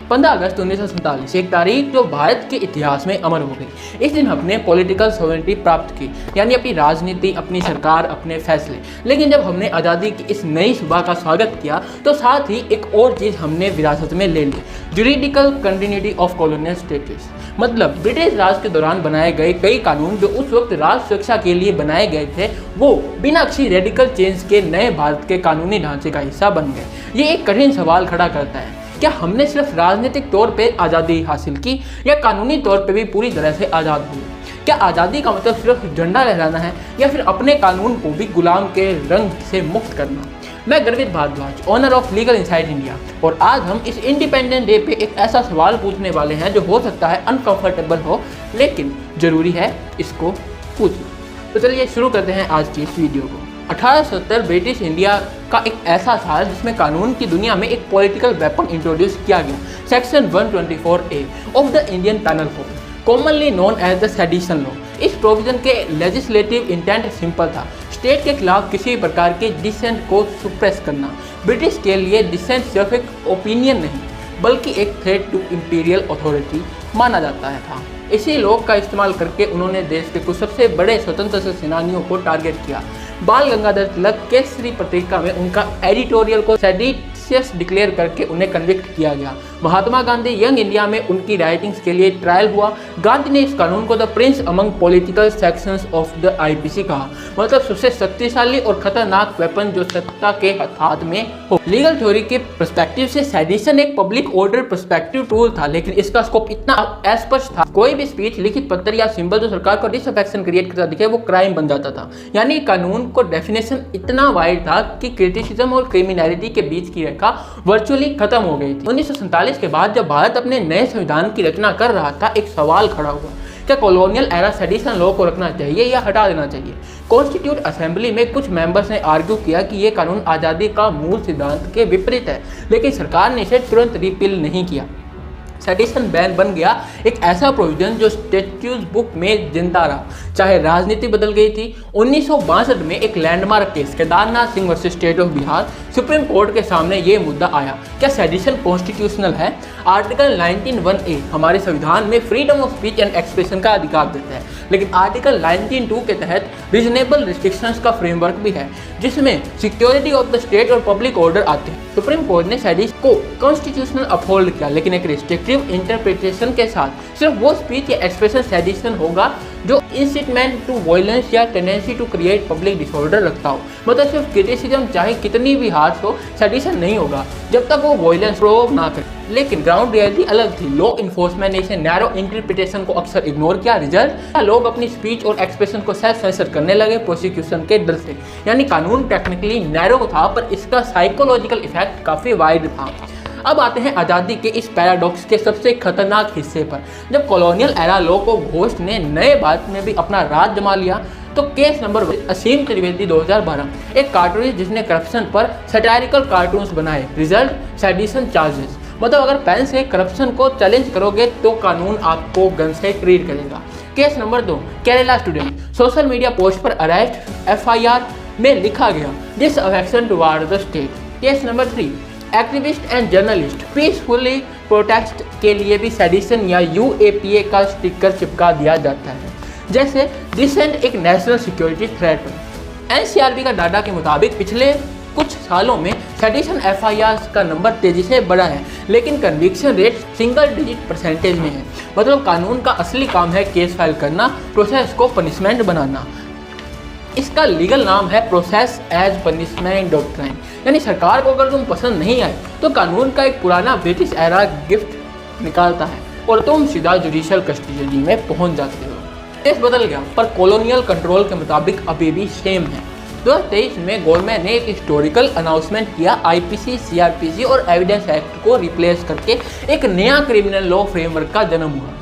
15 अगस्त 1947 एक तारीख जो भारत के इतिहास में अमर हो गई। इस दिन हमने पॉलिटिकल सॉवरेनिटी प्राप्त की, यानी अपनी राजनीति, अपनी सरकार, अपने फैसले। लेकिन जब हमने आज़ादी की इस नई सुबह का स्वागत किया तो साथ ही एक और चीज़ हमने विरासत में ले ली, juridical continuity of colonial status. मतलब ब्रिटिश राज के दौरान बनाए गए कई कानून जो उस वक्त राष्ट्र सुरक्षा के लिए बनाए गए थे, वो बिना किसी रेडिकल चेंज के नए भारत के कानूनी ढांचे का हिस्सा बन गए। ये एक कठिन सवाल खड़ा करता है, क्या हमने सिर्फ राजनीतिक तौर पे आज़ादी हासिल की या कानूनी तौर पे भी पूरी तरह से आज़ाद हुए? क्या आज़ादी का मतलब सिर्फ झंडा लहराना है या फिर अपने कानून को भी गुलाम के रंग से मुक्त करना? मैं Garvit Bhardwaj, owner of legal insight India, और आज हम इस इंडिपेंडेंस डे पे एक ऐसा सवाल पूछने वाले हैं जो हो सकता है अनकंफर्टेबल हो, लेकिन ज़रूरी है इसको पूछना। तो चलिए शुरू करते हैं आज की इस वीडियो को। 1870 ब्रिटिश इंडिया का एक ऐसा साल जिसमें कानून की दुनिया में एक पॉलिटिकल वेपन इंट्रोड्यूस किया गया, section 124A of the Indian penal code, commonly known as the sedition law. इस प्रोविजन के लेजिस्लेटिव इंटेंट सिंपल था, स्टेट के खिलाफ किसी प्रकार के डिसेंट को सुप्रेस करना। ब्रिटिश के लिए डिसेंट सिर्फ एक ओपिनियन नहीं बल्कि एक थ्रेट टू इंपीरियल अथॉरिटी माना जाता है था। इसी लॉ का इस्तेमाल करके उन्होंने देश के कुछ सबसे बड़े स्वतंत्रता सेनानियों को टारगेट किया। बाल गंगाधर तिलक केसरी पत्रिका में उनका एडिटोरियल को सेडिशियस डिक्लेयर करके उन्हें कन्विक्ट किया गया। महात्मा गांधी यंग इंडिया में उनकी राइटिंग्स के लिए ट्रायल हुआ। गांधी ने इस कानून को the Prince among political sections of the IPC कहा, मतलब सबसे शक्तिशाली और खतरनाक वेपन जो सत्ता के हाथ में हो। लीगल थ्योरी के पर्सपेक्टिव से सेडिशन एक पब्लिक ऑर्डर पर्सपेक्टिव टूल था, लेकिन इसका स्कोप इतना अस्पष्ट था, कोई भी स्पीच, लिखित पत्र या सिंबल जो सरकार को डिसअफेक्शन क्रिएट करता दिखे वो क्राइम बन जाता था। यानी कानून को डेफिनेशन इतना वाइड था कि क्रिटिसिज्म और क्रिमिनलिटी के बीच की रेखा वर्चुअली खत्म हो गई थी। 1947 के बाद जब भारत अपने नए संविधान की रचना कर रहा था, एक सवाल खड़ा हुआ, क्या कॉलोनियल एरा सेडिशन लॉ को रखना चाहिए या हटा देना चाहिए? कॉन्स्टिट्यूट असेंबली में कुछ मेंबर्स ने आर्ग्यू किया कि ये कानून आज़ादी का मूल सिद्धांत के विपरीत है, लेकिन सरकार ने इसे तुरंत रिपील नहीं किया। सेडिशन बैन बन गया एक ऐसा प्रोविजन जो स्टैट्यूज बुक में जिंदा रहा, चाहे राजनीति बदल गई थी। 1962 में एक landmark case Kedarnath Singh versus state of Bihar, supreme court के सामने ये मुद्दा आया, क्या सेडिशन कॉन्स्टिट्यूशनल है? आर्टिकल 19(1)(a हमारे संविधान में freedom of speech and expression का अधिकार देता है, लेकिन आर्टिकल 19(2) के तहत रीजनेबल रिस्ट्रिक्शंस का फ्रेमवर्क भी है जिसमें सिक्योरिटी ऑफ द स्टेट और पब्लिक ऑर्डर आते हैं। सुप्रीम कोर्ट ने सेडिशन को कॉन्स्टिट्यूशनल अपहोल्ड किया, लेकिन एक रिस्ट्रिक्टिव इंटरप्रिटेशन के साथ। सिर्फ वो स्पीच या एक्सप्रेशन सेडिशन होगा जो इंसिटमेंट टू वायलेंस या tendency to create public disorder रखता हो। मतलब सिर्फ क्रिटिसिज्म चाहे कितनी भी हार्श हो, सेडिशन नहीं होगा जब तक वो वायलेंस प्रोवोक ना करे। लेकिन ग्राउंड रियलिटी अलग थी। लॉ इन्फोर्समेंट ने इसे नैरो इंटरप्रिटेशन को अक्सर इग्नोर किया। रिजल्ट, लोग अपनी स्पीच और एक्सप्रेशन को सेल्फ सेंसर करने लगे प्रोसिक्यूशन के डर से। यानी कानून टेक्निकली नैरो था पर इसका साइकोलॉजिकल इफेक्ट काफ़ी वाइड था। अब आते हैं आज़ादी के इस पैराडॉक्स के सबसे खतरनाक हिस्से पर। जब कॉलोनियल एरा लॉ को घोस्ट ने नए भारत में भी अपना राज जमा लिया तो केस नंबर असीम त्रिवेदी 2012, एक कार्टूनिस्ट जिसने करप्शन पर सटायरिकल कार्टून्स बनाए। Result, sedition charges. मतलब अगर पेन से करप्शन को चैलेंज करोगे तो कानून आपको गन से ट्रीट करेगा। Case number 2, Kerala student, social media post पर अरेस्ट, FIR में लिखा गया this affection toward the state. Case number 3, activist and journalist, peacefully protest के लिए भी सेडिशन या UAPA का स्टिकर चिपका दिया जाता है, जैसे डिसेंट एक नेशनल सिक्योरिटी थ्रेट है। NCRB का डाटा के मुताबिक पिछले कुछ सालों में सेडिशन FIRs का नंबर तेजी से बढ़ा है, लेकिन conviction rate single digit percentage में है। मतलब कानून का असली काम है केस फाइल करना, प्रोसेस को पनिशमेंट बनाना। इसका लीगल नाम है प्रोसेस एज पनिशमेंट डॉक्ट्राइन। यानी सरकार को अगर तुम पसंद नहीं आए तो कानून का एक पुराना ब्रिटिश एरा गिफ्ट निकालता है और तुम सीधा जुडिशियल कस्टडी में पहुंच जाते हो। केस बदल गया पर कॉलोनियल कंट्रोल के मुताबिक अभी भी सेम है। 2023 में गवर्नमेंट ने एक हिस्टोरिकल अनाउंसमेंट किया, IPC, CRPC और एविडेंस एक्ट को रिप्लेस करके एक नया क्रिमिनल लॉ फ्रेमवर्क का जन्म हुआ।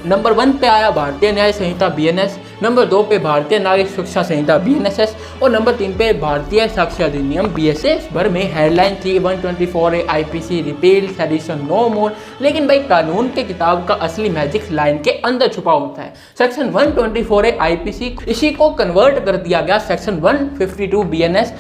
नंबर 1 पे आया भारतीय न्याय संहिता BNS, नंबर 2 पे भारतीय नागरिक सुरक्षा संहिता BNSS और नंबर 3 पे भारतीय साक्ष्य अधिनियम BSS। भर में हेडलाइन थी 124A IPC repeal sedition no more. लेकिन भाई कानून के किताब का असली मैजिक लाइन के अंदर छुपा होता है। सेक्शन 124A IPC, इसी को कन्वर्ट कर दिया गया सेक्शन 152 BNS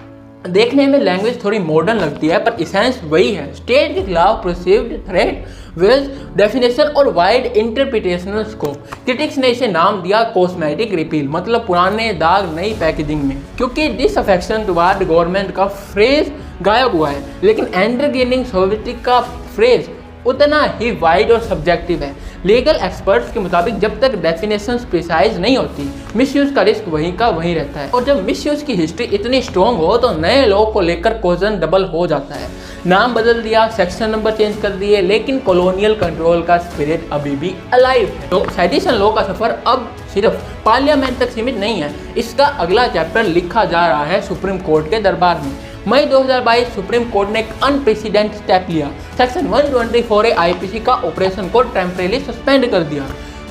देखने में लैंग्वेज थोड़ी मॉडर्न लगती है पर इसेंस वही है, स्टेट के खिलाफ परसीव्ड थ्रेट, वेल्स डेफिनेशन और वाइड इंटरप्रिटेशनल स्कोप। क्रिटिक्स ने इसे नाम दिया कॉस्मेटिक रिपील, मतलब पुराने दाग नई पैकेजिंग में, क्योंकि डिसअफेक्शन टुवर्ड गवर्नमेंट का फ्रेज गायब हुआ है, लेकिन एंडरगेनिंग सोवियटी का फ्रेज उतना ही वाइड और सब्जेक्टिव है। लीगल एक्सपर्ट्स के मुताबिक जब तक डेफिनेशंस प्रिसाइज नहीं होती, मिसयूज का रिस्क वहीं का वहीं रहता है, और जब मिसयूज की हिस्ट्री इतनी स्ट्रॉन्ग हो तो नए लॉ को लेकर कॉजन डबल हो जाता है। नाम बदल दिया, सेक्शन नंबर चेंज कर दिए, लेकिन कॉलोनियल कंट्रोल का स्पिरिट अभी भी अलाइव है। तो सेडिशन लॉ का सफर अब सिर्फ पार्लियामेंट तक सीमित नहीं है, इसका अगला चैप्टर लिखा जा रहा है सुप्रीम कोर्ट के दरबार में। मई 2022 सुप्रीम कोर्ट ने एक अनप्रेसिडेंट स्टेप लिया, सेक्शन 124A आईपीसी का ऑपरेशन को टेम्परेली सस्पेंड कर दिया।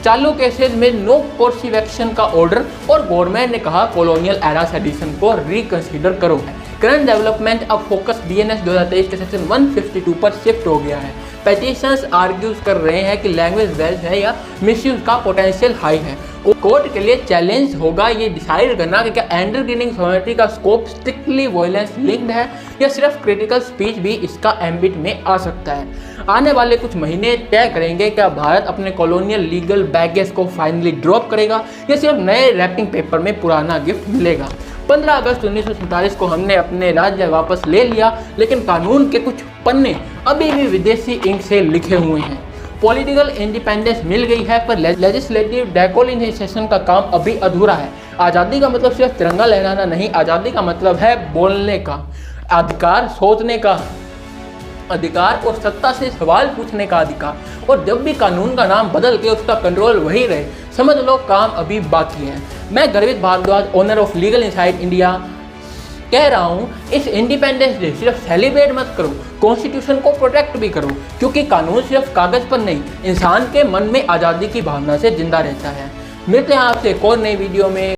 चालू केसेस में नो कोर्सिव एक्शन का ऑर्डर, और गवर्नमेंट ने कहा कॉलोनियल एरा सेडिशन को रिकंसीडर करो। करंट डेवलपमेंट अब फोकस बीएनएस 2023 के सेक्शन 152 पर शिफ्ट हो गया है। पेटिशंस आर्ग्यूज कर रहे हैं कि लैंग्वेज वेल्थ है या मिसयूज का पोटेंशियल हाई है। कोर्ट के लिए चैलेंज होगा ये डिसाइड करना कि क्या एंडरग्रेनिंग सोसाइटी का स्कोप स्ट्रिक्टली वायलेंस लिंक्ड है या सिर्फ क्रिटिकल स्पीच भी इसका एम्बिट में आ सकता है। आने वाले कुछ महीने तय करेंगे क्या भारत अपने कॉलोनियल लीगल बैगेज को फाइनली ड्रॉप करेगा या सिर्फ नए रैपिंग पेपर में पुराना गिफ्ट मिलेगा। 15 अगस्त 1947 को हमने अपने राज्य वापस ले लिया, लेकिन कानून के कुछ पन्ने अभी भी विदेशी इंक से लिखे हुए हैं। पॉलिटिकल इंडिपेंडेंस मिल गई है पर लेजिस्लेटिव डेकोलिनाइजेशन का काम अभी अधूरा है। आज़ादी का मतलब सिर्फ तिरंगा लहराना नहीं, आज़ादी का मतलब है बोलने का अधिकार, सोचने का अधिकार और सत्ता से सवाल पूछने का अधिकार। और जब भी कानून का नाम बदल के उसका कंट्रोल वही रहे, समझ लो काम अभी बाकी है। मैं Garvit Bhardwaj, owner of legal insight India, कह रहा हूँ इस इंडिपेंडेंस डे सिर्फ सेलिब्रेट मत करो, कॉन्स्टिट्यूशन को प्रोटेक्ट भी करो, क्योंकि कानून सिर्फ कागज पर नहीं, इंसान के मन में आज़ादी की भावना से जिंदा रहता है। मिलते हैं आपसे एक और नई वीडियो में।